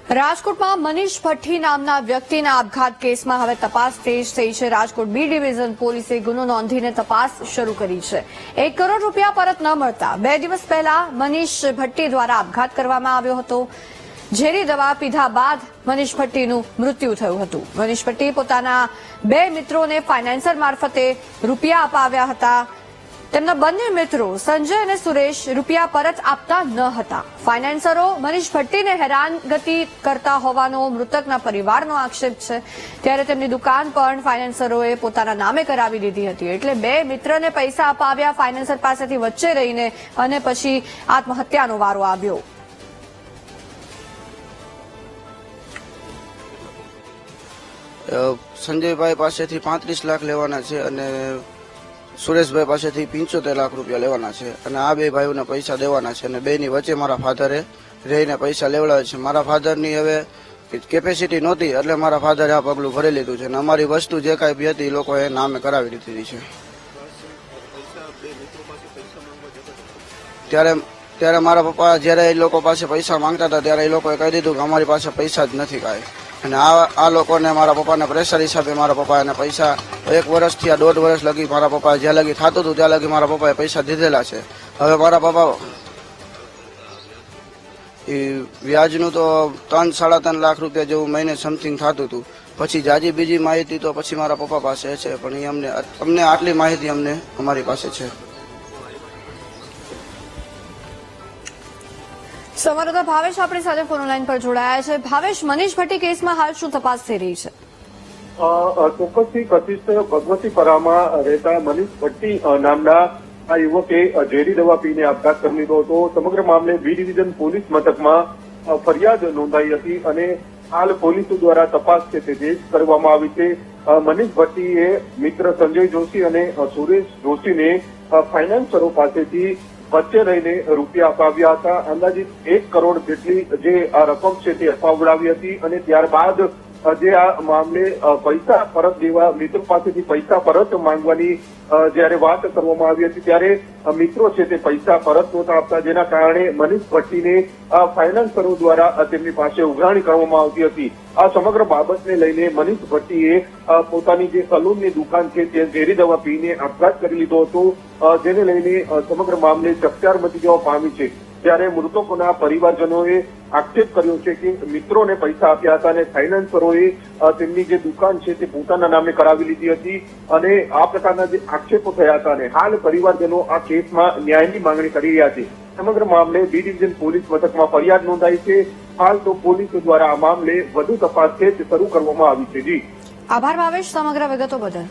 રાજકોટમાં મનીષ ભઠ્ઠી નામના વ્યક્તિના આપઘાત કેસમાં હવે તપાસ તેજ થઈ છે। રાજકોટ બી ડિવિઝન પોલીસે ગુનો નોંધીને તપાસ શરૂ કરી છે। 1 કરોડ રૂપિયા પરત ન મળતા 2 દિવસ પહેલા મનીષ ભઠ્ઠી દ્વારા આપઘાત કરવામાં આવ્યો હતો। ઝેરી દવા પીધા બાદ મનીષ ભઠ્ઠીનું મૃત્યુ થયું હતું। મનીષ ભઠ્ઠી પોતાના 2 મિત્રોને ફાઇનાન્સર મારફતે રૂપિયા અપાવ્યા હતા। તેમના બંને મિત્રો સંજય અને સુરેશ રૂપિયા પરત આપતા ન હતા। ફાઇનાન્સરો મનીષ ભટ્ટીને હેરાનગતિ કરતા હોવાનો મૃતકના પરિવારનો આક્ષેપ છે। ત્યારે તેમની દુકાન પણ ફાઇનાન્સરોએ પોતાના નામે કરાવી દીધી હતી। એટલે 2 મિત્રને પૈસા અપાવ્યા ફાઇનાન્સર પાસેથી વચ્ચે રહીને અને પછી આત્મહત્યાનો વારો આવ્યો। સંજયભાઈ પાસેથી 35 લાખ લેવાના છે અને સુરેશભાઈ પાસેથી 75 લાખ રૂપિયા લેવાના છે અને આ 2 ભાઈઓને પૈસા દેવાના છે અને બેની વચ્ચે મારા ફાધરે રહીને પૈસા લેવડાવે છે। મારા ફાધરની હવે કેપેસિટી નહોતી એટલે મારા ફાધરે આ પગલું ભરી લીધું છે અને અમારી વસ્તુ જે કાંઈ બી હતી એ લોકોએ નામે કરાવી દીધી છે। ત્યારે મારા પપ્પા જ્યારે એ લોકો પાસે પૈસા માંગતા હતા ત્યારે એ લોકોએ કહી દીધું કે અમારી પાસે પૈસા જ નથી કાંઈ અને આ લોકોને મારા પપ્પાને પ્રેશર હિસાબે મારા પપ્પાને પૈસા 1 વર્ષથી 1.5 વર્ષ લગી મારા પપ્પા જ્યાં લગી થતું હતું ત્યાં લગી મારા પપ્પાએ પૈસા દીધેલા છે। હવે મારા પપ્પા વ્યાજનું તો 3-3.5 લાખ રૂપિયા જેવું મહિને સમથિંગ થતું હતું। પછી જાજી બીજી માહિતી તો પછી મારા પપ્પા પાસે છે પણ એ અમને આટલી માહિતી અમારી પાસે છે। સંવાદદાતા ભાવેશ આપણી સાથે ફોન લાઈન પર જોડાયા છે। ભાવેશ, મનીષ ભટ્ટી કેસમાં હાલ શું તપાસ થઈ રહી છે? ચોક્કસથી કથિત ભગવતીપરામાં રહેતા મનીષ ભટ્ટી નામના આ યુવકે ઝેરી દવા પીને આપઘાત કરી લીધો હતો। સમગ્ર મામલે બી ડિવિઝન પોલીસ મથકમાં ફરિયાદ નોંધાઈ હતી અને હાલ પોલીસ દ્વારા તપાસ છે તે તેજ કરવામાં આવી છે। મનીષ ભટ્ટીએ મિત્ર સંજય જોશી અને સુરેશ જોશીને ફાઇનાન્સરો પાસેથી વચ્ચે રહીને રૂપિયા અપાવ્યા હતા। અંદાજિત 1 કરોડ જેટલી જે આ રકમ છે તે અપાવડાવી હતી અને ત્યારબાદ જે આ મામલે પૈસા પરત દેવા મિત્રો પાસેથી પૈસા પરત માંગવાની જ્યારે વાત કરવામાં આવી હતી ત્યારે મિત્રો છે તે પૈસા પરત નહોતા આપતા, જેના કારણે મનીષ ભટ્ટીને ફાઇનાન્સરો દ્વારા તેમની પાસે ઉઘરાણી કરવામાં આવતી હતી। આ સમગ્ર બાબતને લઈને મનીષ ભટ્ટીએ પોતાની જે સલૂનની દુકાન છે તે ઝેરી દવા પીને આપઘાત કરી લીધો હતો, જેને લઈને સમગ્ર મામલે ચકચાર મચી જવા પામી છે। ત્યારે મૃતકોના પરિવારજનોએ આક્ષેપ કર્યો છે કે મિત્રોને પૈસા આપ્યા હતા અને ફાઇનાન્સરોએ તેમની જે દુકાન છે તે પોતાના નામે કરાવી લીધી હતી અને આ પ્રકારના જે આક્ષેપો થયા હતા અને હાલ પરિવારજનો આ કેસમાં ન્યાયની માંગણી કરી રહ્યા છે। સમગ્ર મામલે બી ડિવિઝન પોલીસ મથકમાં ફરિયાદ નોંધાઈ છે। હાલ તો પોલીસ દ્વારા આ મામલે વધુ તપાસ છે તે શરૂ કરવામાં આવી છે। જી આભાર ભાવેશ સમગ્ર વિગતો બદલ।